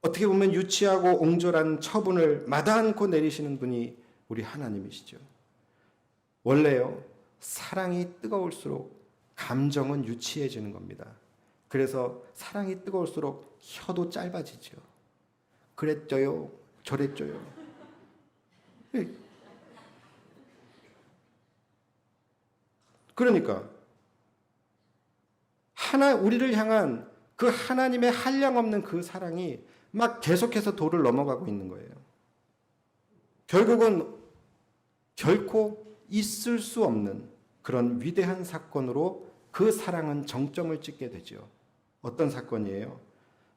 어떻게 보면 유치하고 옹졸한 처분을 마다 않고 내리시는 분이 우리 하나님이시죠. 원래요, 사랑이 뜨거울수록 감정은 유치해지는 겁니다. 그래서 사랑이 뜨거울수록 혀도 짧아지죠. 그랬죠요, 저랬죠요. 그러니까 우리를 향한 그 하나님의 한량없는 그 사랑이 막 계속해서 도를 넘어가고 있는 거예요. 결국은 결코 있을 수 없는 그런 위대한 사건으로 그 사랑은 정점을 찍게 되죠. 어떤 사건이에요?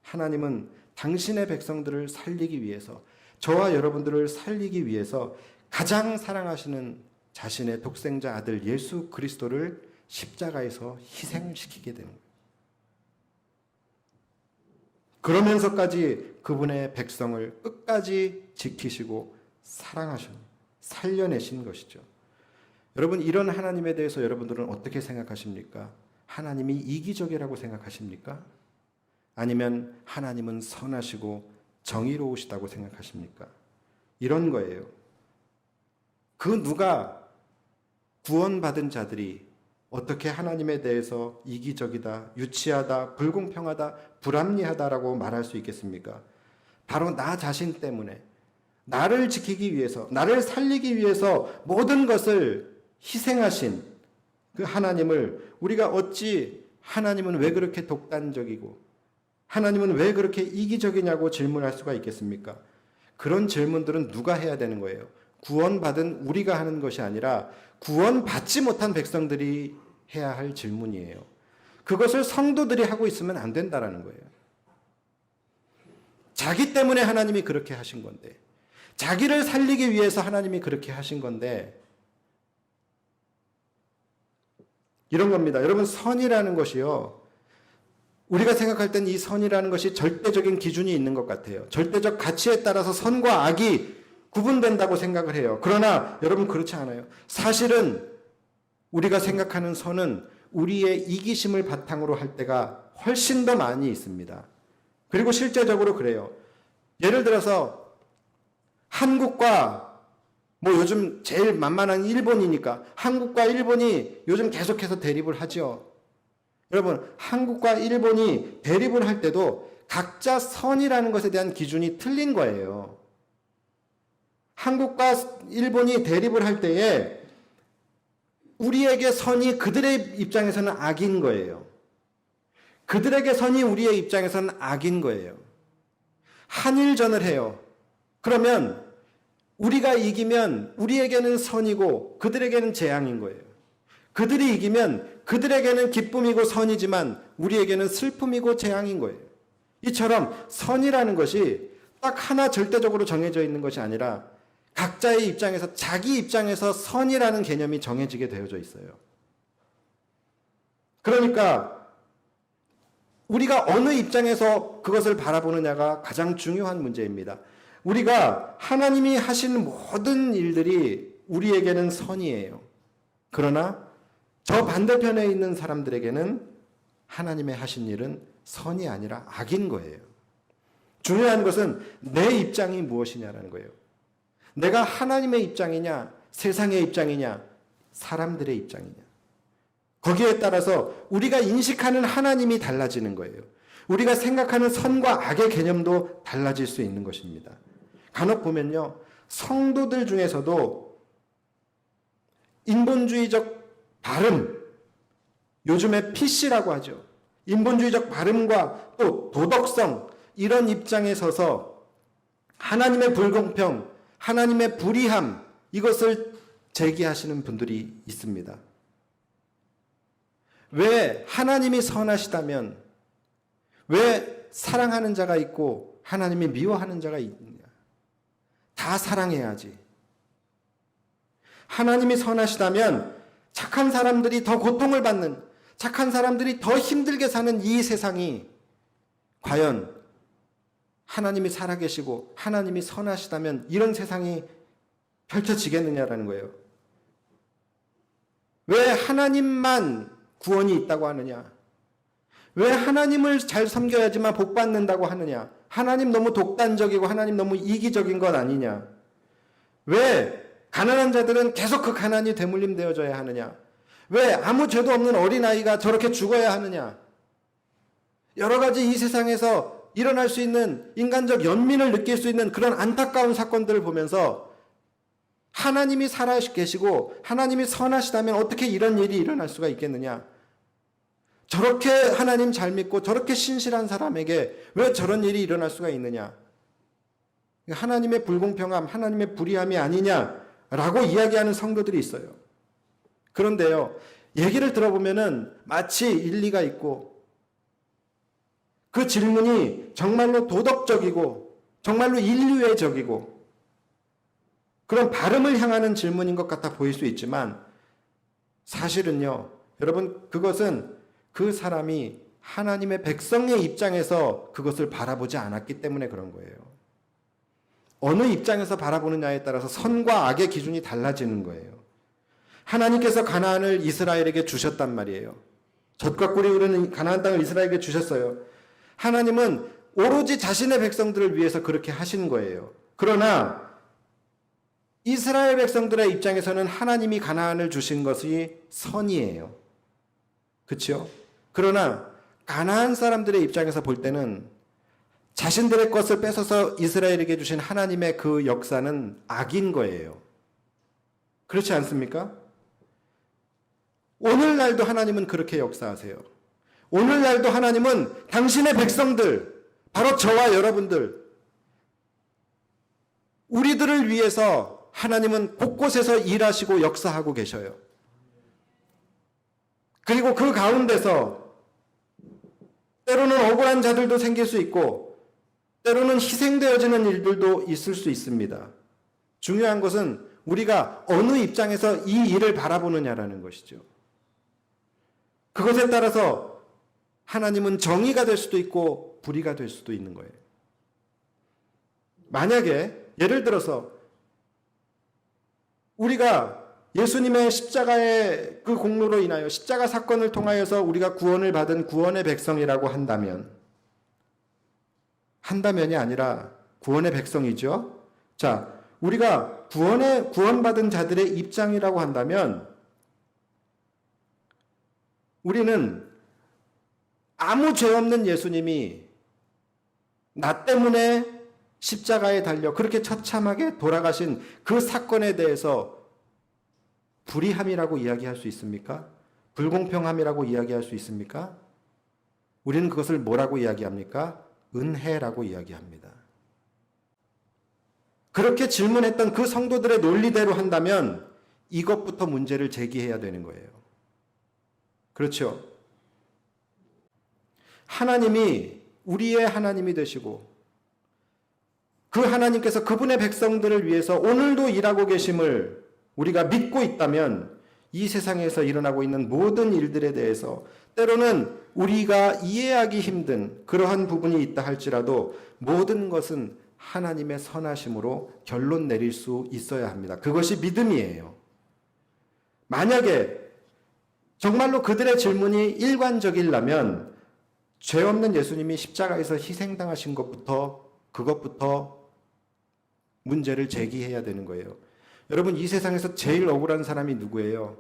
하나님은 당신의 백성들을 살리기 위해서, 저와 여러분들을 살리기 위해서 가장 사랑하시는 자신의 독생자 아들 예수 그리스도를 십자가에서 희생시키게 되는 거예요. 그러면서까지 그분의 백성을 끝까지 지키시고 사랑하시고 살려내신 것이죠. 여러분, 이런 하나님에 대해서 여러분들은 어떻게 생각하십니까? 하나님이 이기적이라고 생각하십니까? 아니면 하나님은 선하시고 정의로우시다고 생각하십니까? 이런 거예요. 그 누가 구원받은 자들이 어떻게 하나님에 대해서 이기적이다, 유치하다, 불공평하다, 불합리하다라고 말할 수 있겠습니까? 바로 나 자신 때문에, 나를 지키기 위해서, 나를 살리기 위해서 모든 것을 희생하신 그 하나님을 우리가 어찌 하나님은 왜 그렇게 독단적이고 하나님은 왜 그렇게 이기적이냐고 질문할 수가 있겠습니까? 그런 질문들은 누가 해야 되는 거예요? 구원받은 우리가 하는 것이 아니라 구원받지 못한 백성들이 해야 할 질문이에요. 그것을 성도들이 하고 있으면 안 된다라는 거예요. 자기 때문에 하나님이 그렇게 하신 건데, 자기를 살리기 위해서 하나님이 그렇게 하신 건데, 이런 겁니다. 여러분, 선이라는 것이요, 우리가 생각할 땐 이 선이라는 것이 절대적인 기준이 있는 것 같아요. 절대적 가치에 따라서 선과 악이 구분된다고 생각을 해요. 그러나 여러분, 그렇지 않아요. 사실은 우리가 생각하는 선은 우리의 이기심을 바탕으로 할 때가 훨씬 더 많이 있습니다. 그리고 실제적으로 그래요. 예를 들어서 한국과 요즘 제일 만만한 일본이니까 한국과 일본이 요즘 계속해서 대립을 하죠. 여러분, 한국과 일본이 대립을 할 때도 각자 선이라는 것에 대한 기준이 틀린 거예요. 한국과 일본이 대립을 할 때에 우리에게 선이 그들의 입장에서는 악인 거예요. 그들에게 선이 우리의 입장에서는 악인 거예요. 한일전을 해요. 그러면 우리가 이기면 우리에게는 선이고 그들에게는 재앙인 거예요. 그들이 이기면 그들에게는 기쁨이고 선이지만 우리에게는 슬픔이고 재앙인 거예요. 이처럼 선이라는 것이 딱 하나 절대적으로 정해져 있는 것이 아니라 각자의 입장에서 자기 입장에서 선이라는 개념이 정해지게 되어져 있어요. 그러니까 우리가 어느 입장에서 그것을 바라보느냐가 가장 중요한 문제입니다. 우리가 하나님이 하신 모든 일들이 우리에게는 선이에요. 그러나 저 반대편에 있는 사람들에게는 하나님의 하신 일은 선이 아니라 악인 거예요. 중요한 것은 내 입장이 무엇이냐라는 거예요. 내가 하나님의 입장이냐, 세상의 입장이냐, 사람들의 입장이냐. 거기에 따라서 우리가 인식하는 하나님이 달라지는 거예요. 우리가 생각하는 선과 악의 개념도 달라질 수 있는 것입니다. 간혹 보면요, 성도들 중에서도 인본주의적 발음, 요즘에 PC라고 하죠. 인본주의적 발음과 또 도덕성, 이런 입장에 서서 하나님의 불공평, 하나님의 불의함, 이것을 제기하시는 분들이 있습니다. 왜 하나님이 선하시다면 왜 사랑하는 자가 있고 하나님이 미워하는 자가 있느냐? 다 사랑해야지. 하나님이 선하시다면 착한 사람들이 더 고통을 받는, 착한 사람들이 더 힘들게 사는 이 세상이 과연 하나님이 살아계시고 하나님이 선하시다면 이런 세상이 펼쳐지겠느냐라는 거예요. 왜 하나님만 구원이 있다고 하느냐? 왜 하나님을 잘 섬겨야지만 복 받는다고 하느냐? 하나님 너무 독단적이고 하나님 너무 이기적인 것 아니냐? 왜 가난한 자들은 계속 그 가난이 되물림 되어져야 하느냐? 왜 아무 죄도 없는 어린아이가 저렇게 죽어야 하느냐? 여러 가지 이 세상에서 일어날 수 있는 인간적 연민을 느낄 수 있는 그런 안타까운 사건들을 보면서 하나님이 살아계시고 하나님이 선하시다면 어떻게 이런 일이 일어날 수가 있겠느냐? 저렇게 하나님 잘 믿고 저렇게 신실한 사람에게 왜 저런 일이 일어날 수가 있느냐? 하나님의 불공평함, 하나님의 불의함이 아니냐라고 이야기하는 성도들이 있어요. 그런데요, 얘기를 들어보면은 마치 일리가 있고 그 질문이 정말로 도덕적이고 정말로 인류애적이고 그런 발음을 향하는 질문인 것 같아 보일 수 있지만 사실은요, 여러분, 그것은 그 사람이 하나님의 백성의 입장에서 그것을 바라보지 않았기 때문에 그런 거예요. 어느 입장에서 바라보느냐에 따라서 선과 악의 기준이 달라지는 거예요. 하나님께서 가나안을 이스라엘에게 주셨단 말이에요. 젖과 꿀이 흐르는 가나안 땅을 이스라엘에게 주셨어요. 하나님은 오로지 자신의 백성들을 위해서 그렇게 하신 거예요. 그러나 이스라엘 백성들의 입장에서는 하나님이 가나안을 주신 것이 선이에요. 그렇죠? 그러나 가나안 사람들의 입장에서 볼 때는 자신들의 것을 뺏어서 이스라엘에게 주신 하나님의 그 역사는 악인 거예요. 그렇지 않습니까? 오늘날도 하나님은 그렇게 역사하세요. 오늘날도 하나님은 당신의 백성들, 바로 저와 여러분들, 우리들을 위해서 하나님은 곳곳에서 일하시고 역사하고 계셔요. 그리고 그 가운데서 때로는 억울한 자들도 생길 수 있고 때로는 희생되어지는 일들도 있을 수 있습니다. 중요한 것은 우리가 어느 입장에서 이 일을 바라보느냐라는 것이죠. 그것에 따라서 하나님은 정의가 될 수도 있고 불의가 될 수도 있는 거예요. 만약에 예를 들어서 우리가 예수님의 십자가의 그 공로로 인하여 십자가 사건을 통하여서 우리가 구원을 받은 구원의 백성이라고 한다면이 아니라 구원의 백성이죠. 자, 우리가 구원받은 자들의 입장이라고 한다면 우리는 아무 죄 없는 예수님이 나 때문에 십자가에 달려 그렇게 처참하게 돌아가신 그 사건에 대해서 불의함이라고 이야기할 수 있습니까? 불공평함이라고 이야기할 수 있습니까? 우리는 그것을 뭐라고 이야기합니까? 은혜라고 이야기합니다. 그렇게 질문했던 그 성도들의 논리대로 한다면 이것부터 문제를 제기해야 되는 거예요. 그렇죠? 하나님이 우리의 하나님이 되시고 그 하나님께서 그분의 백성들을 위해서 오늘도 일하고 계심을 우리가 믿고 있다면 이 세상에서 일어나고 있는 모든 일들에 대해서 때로는 우리가 이해하기 힘든 그러한 부분이 있다 할지라도 모든 것은 하나님의 선하심으로 결론 내릴 수 있어야 합니다. 그것이 믿음이에요. 만약에 정말로 그들의 질문이 일관적이라면 죄 없는 예수님이 십자가에서 희생당하신 그것부터 문제를 제기해야 되는 거예요. 여러분, 이 세상에서 제일 억울한 사람이 누구예요?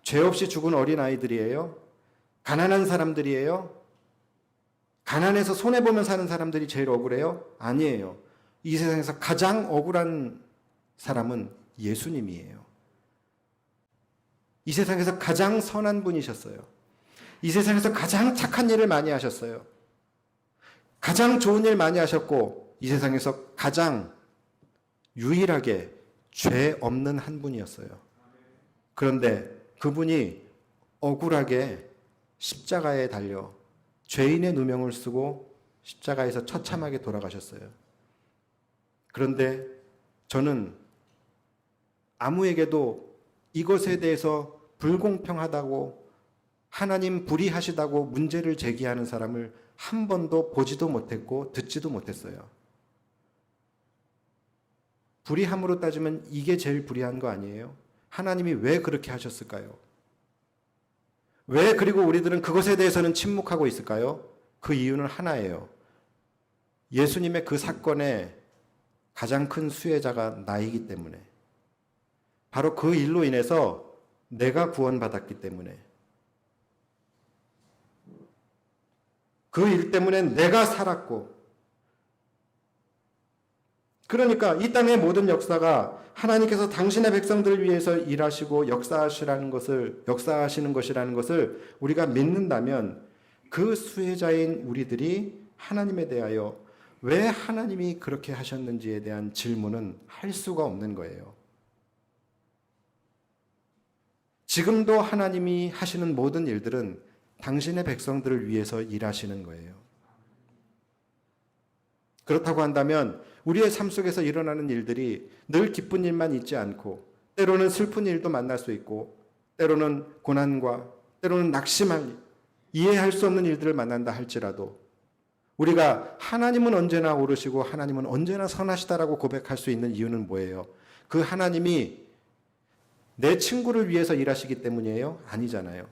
죄 없이 죽은 어린아이들이에요? 가난한 사람들이에요? 가난해서 손해보면 사는 사람들이 제일 억울해요? 아니에요. 이 세상에서 가장 억울한 사람은 예수님이에요. 이 세상에서 가장 선한 분이셨어요. 이 세상에서 가장 착한 일을 많이 하셨어요. 가장 좋은 일 많이 하셨고 이 세상에서 가장 유일하게 죄 없는 한 분이었어요. 그런데 그분이 억울하게 십자가에 달려 죄인의 누명을 쓰고 십자가에서 처참하게 돌아가셨어요. 그런데 저는 아무에게도 이것에 대해서 불공평하다고 하나님 불의하시다고 문제를 제기하는 사람을 한 번도 보지도 못했고 듣지도 못했어요. 불의함으로 따지면 이게 제일 불의한 거 아니에요? 하나님이 왜 그렇게 하셨을까요? 왜 그리고 우리들은 그것에 대해서는 침묵하고 있을까요? 그 이유는 하나예요. 예수님의 그 사건의 가장 큰 수혜자가 나이기 때문에, 바로 그 일로 인해서 내가 구원받았기 때문에, 그 일 때문에 내가 살았고, 그러니까 이 땅의 모든 역사가 하나님께서 당신의 백성들을 위해서 일하시고 역사하시는 것이라는 것을 우리가 믿는다면 그 수혜자인 우리들이 하나님에 대하여 왜 하나님이 그렇게 하셨는지에 대한 질문은 할 수가 없는 거예요. 지금도 하나님이 하시는 모든 일들은 당신의 백성들을 위해서 일하시는 거예요. 그렇다고 한다면 우리의 삶 속에서 일어나는 일들이 늘 기쁜 일만 있지 않고 때로는 슬픈 일도 만날 수 있고 때로는 고난과 때로는 낙심할 이해할 수 없는 일들을 만난다 할지라도 우리가 하나님은 언제나 오르시고 하나님은 언제나 선하시다라고 고백할 수 있는 이유는 뭐예요? 그 하나님이 내 친구를 위해서 일하시기 때문이에요? 아니잖아요.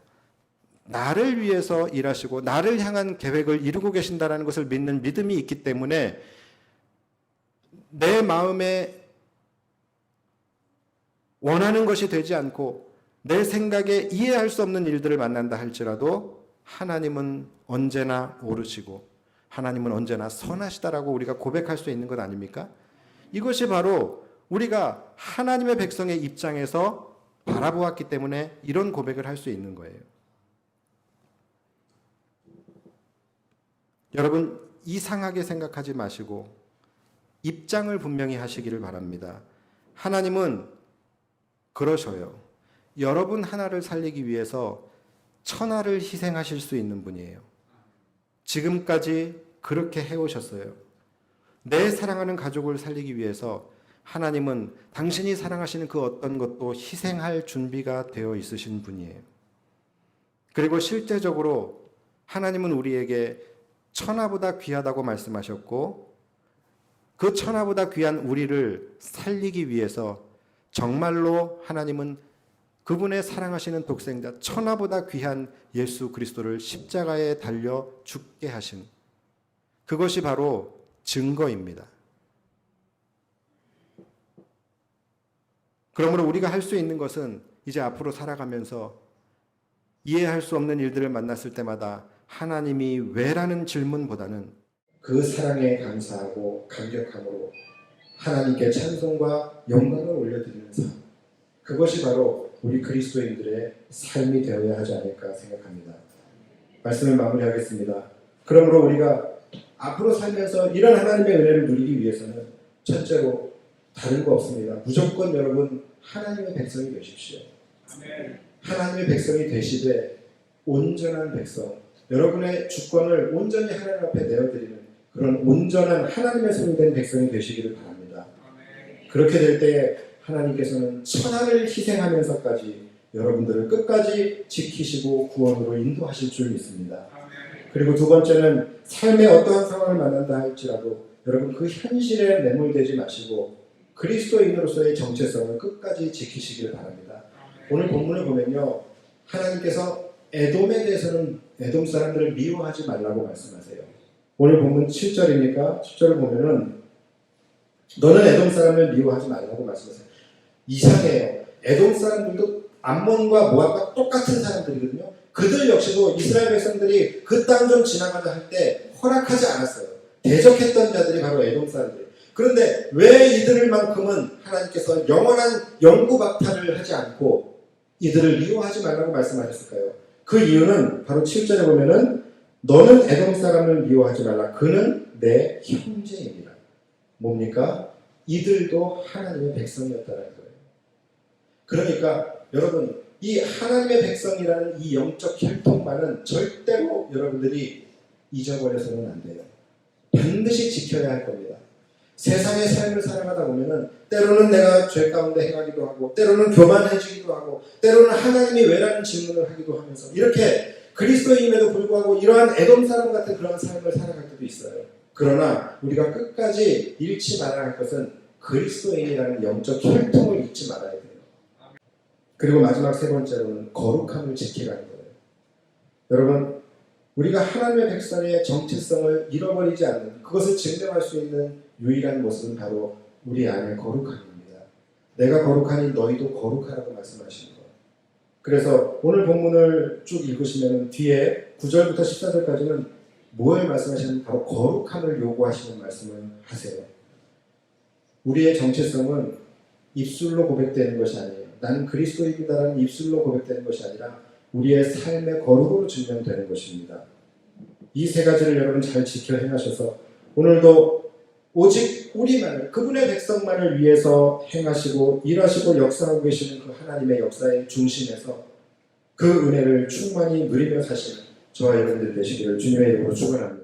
나를 위해서 일하시고 나를 향한 계획을 이루고 계신다는 것을 믿는 믿음이 있기 때문에 내 마음에 원하는 것이 되지 않고 내 생각에 이해할 수 없는 일들을 만난다 할지라도 하나님은 언제나 오르시고 하나님은 언제나 선하시다라고 우리가 고백할 수 있는 것 아닙니까? 이것이 바로 우리가 하나님의 백성의 입장에서 바라보았기 때문에 이런 고백을 할 수 있는 거예요. 여러분, 이상하게 생각하지 마시고 입장을 분명히 하시기를 바랍니다. 하나님은 그러셔요. 여러분 하나를 살리기 위해서 천하를 희생하실 수 있는 분이에요. 지금까지 그렇게 해오셨어요. 내 사랑하는 가족을 살리기 위해서 하나님은 당신이 사랑하시는 그 어떤 것도 희생할 준비가 되어 있으신 분이에요. 그리고 실제적으로 하나님은 우리에게 천하보다 귀하다고 말씀하셨고 그 천하보다 귀한 우리를 살리기 위해서 정말로 하나님은 그분의 사랑하시는 독생자 천하보다 귀한 예수 그리스도를 십자가에 달려 죽게 하신 그것이 바로 증거입니다. 그러므로 우리가 할 수 있는 것은 이제 앞으로 살아가면서 이해할 수 없는 일들을 만났을 때마다 하나님이 왜라는 질문보다는 그 사랑에 감사하고 감격함으로 하나님께 찬송과 영광을 올려드리는 삶, 그것이 바로 우리 그리스도인들의 삶이 되어야 하지 않을까 생각합니다. 말씀을 마무리하겠습니다. 그러므로 우리가 앞으로 살면서 이런 하나님의 은혜를 누리기 위해서는 첫째로 다른 거 없습니다. 무조건 여러분 하나님의 백성이 되십시오. 하나님의 백성이 되시되 온전한 백성, 여러분의 주권을 온전히 하나님 앞에 내어드리는 그런 온전한 하나님의 소유된 백성이 되시기를 바랍니다. 그렇게 될 때에 하나님께서는 천하를 희생하면서까지 여러분들을 끝까지 지키시고 구원으로 인도하실 줄 믿습니다. 그리고 두 번째는 삶의 어떠한 상황을 만난다 할지라도 여러분 그 현실에 매몰되지 마시고 그리스도인으로서의 정체성을 끝까지 지키시기를 바랍니다. 오늘 본문을 보면요, 하나님께서 에돔에 대해서는 에돔 사람들을 미워하지 말라고 말씀하세요. 오늘 본문 7절이니까 7절을 보면은 너는 에돔 사람을 미워하지 말라고 말씀하세요. 이상해요. 에돔 사람들도 암몬과 모압과 똑같은 사람들이거든요. 그들 역시도 이스라엘 백성들이 그 땅 좀 지나가자 할 때 허락하지 않았어요. 대적했던 자들이 바로 에돔 사람들. 그런데 왜 이들만큼은 하나님께서 영원한 영구박탈을 하지 않고 이들을 미워하지 말라고 말씀하셨을까요? 그 이유는 바로 7절에 보면은 너는 에돔 사람을 미워하지 말라. 그는 내 형제입니다. 뭡니까? 이들도 하나님의 백성이었다는 거예요. 그러니까 여러분 이 하나님의 백성이라는 이 영적 혈통만은 절대로 여러분들이 잊어버려서는 안 돼요. 반드시 지켜야 할 겁니다. 세상의 삶을 살아가다 보면은 때로는 내가 죄 가운데 행하기도 하고 때로는 교만해지기도 하고 때로는 하나님이 왜라는 질문을 하기도 하면서 이렇게 그리스도인임에도 불구하고 이러한 에돔 사람 같은 그런 삶을 살아갈 때도 있어요. 그러나 우리가 끝까지 잃지 말아야 할 것은 그리스도인이라는 영적 혈통을 잊지 말아야 돼요. 그리고 마지막 세 번째로는 거룩함을 지키라는 거예요. 여러분 우리가 하나님의 백성의 정체성을 잃어버리지 않는 그것을 증명할 수 있는 유일한 모습은 바로 우리 안의 거룩함입니다. 내가 거룩하니 너희도 거룩하라고 말씀하시는 거예요. 그래서 오늘 본문을 쭉 읽으시면 뒤에 9절부터 14절까지는 뭘 말씀하시는 바로 거룩함을 요구하시는 말씀을 하세요. 우리의 정체성은 입술로 고백되는 것이 아니에요. 나는 그리스도인이다라는 입술로 고백되는 것이 아니라 우리의 삶의 거룩으로 증명되는 것입니다. 이 세 가지를 여러분 잘 지켜 행하셔서 오늘도 오직 우리만을 그분의 백성만을 위해서 행하시고 일하시고 역사하고 계시는 그 하나님의 역사의 중심에서 그 은혜를 충만히 누리며 사시는 저와 여러분들 되시기를 주님의 이름으로 축원합니다.